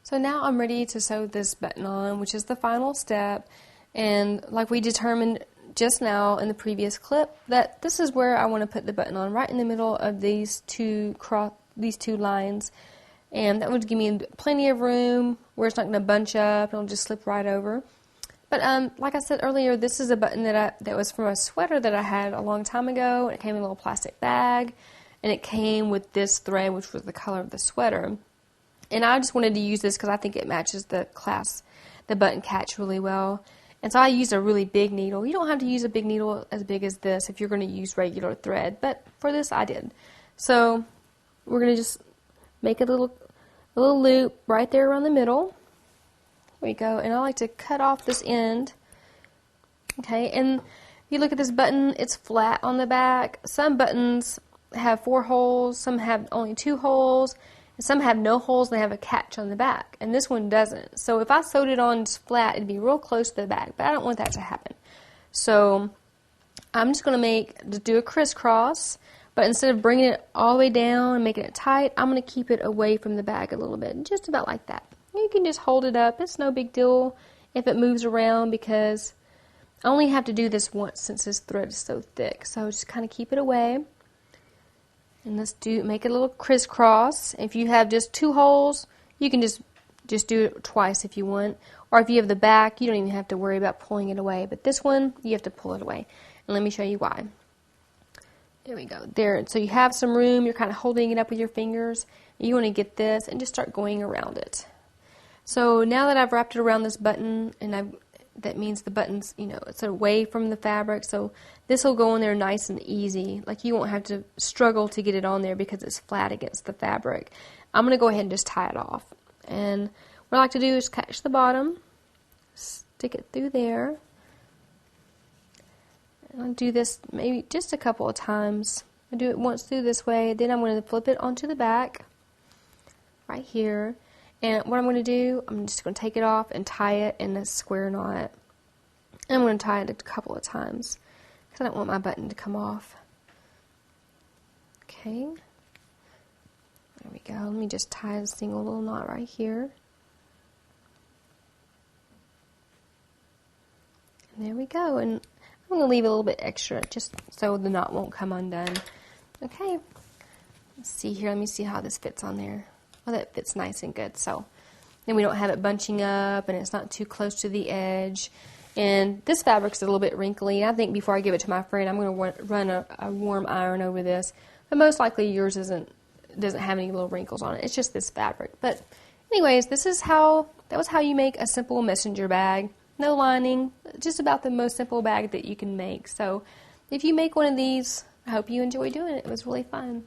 So now I'm ready to sew this button on, which is the final step. And like we determined just now in the previous clip, that this is where I want to put the button on, right in the middle of these two lines. And that would give me plenty of room where it's not going to bunch up. It'll just slip right over. But like I said earlier, this is a button that was from a sweater that I had a long time ago. It came in a little plastic bag, and it came with this thread, which was the color of the sweater. And I just wanted to use this because I think it matches the button catch really well. And so I used a really big needle. You don't have to use a big needle as big as this if you're going to use regular thread, but for this I did. So we're going to just make a little loop right there around the middle. There we go. And I like to cut off this end. Okay, and if you look at this button, it's flat on the back. Some buttons have 4 holes, some have only 2 holes, and some have no holes and they have a catch on the back. And this one doesn't. So if I sewed it on just flat, it'd be real close to the back, but I don't want that to happen. So I'm just going to do a crisscross, but instead of bringing it all the way down and making it tight, I'm going to keep it away from the bag a little bit, just about like that. You can just hold it up. It's no big deal if it moves around because I only have to do this once since this thread is so thick. So just kind of keep it away. And let's make a little crisscross. If you have just 2 holes, you can just do it twice if you want. Or if you have the back, you don't even have to worry about pulling it away. But this one, you have to pull it away. And let me show you why. There we go. There. So you have some room. You're kind of holding it up with your fingers. You want to get this and just start going around it. So now that I've wrapped it around this button, and that means the button's, it's away from the fabric, so this will go on there nice and easy. Like you won't have to struggle to get it on there because it's flat against the fabric. I'm going to go ahead and just tie it off. And what I like to do is catch the bottom, stick it through there. And I'll do this maybe just a couple of times. I do it once through this way, then I'm going to flip it onto the back, right here. And what I'm going to do, I'm just going to take it off and tie it in a square knot. And I'm going to tie it a couple of times because I don't want my button to come off. Okay. There we go. Let me just tie a single little knot right here. And there we go. And I'm going to leave a little bit extra just so the knot won't come undone. Okay. Let's see here. Let me see how this fits on there. Oh, that fits nice and good. So then we don't have it bunching up and it's not too close to the edge. And this fabric's a little bit wrinkly. I think before I give it to my friend, I'm going to run a warm iron over this. But most likely yours doesn't have any little wrinkles on it. It's just this fabric. But anyways, that was how you make a simple messenger bag. No lining, just about the most simple bag that you can make. So if you make one of these, I hope you enjoy doing it. It was really fun.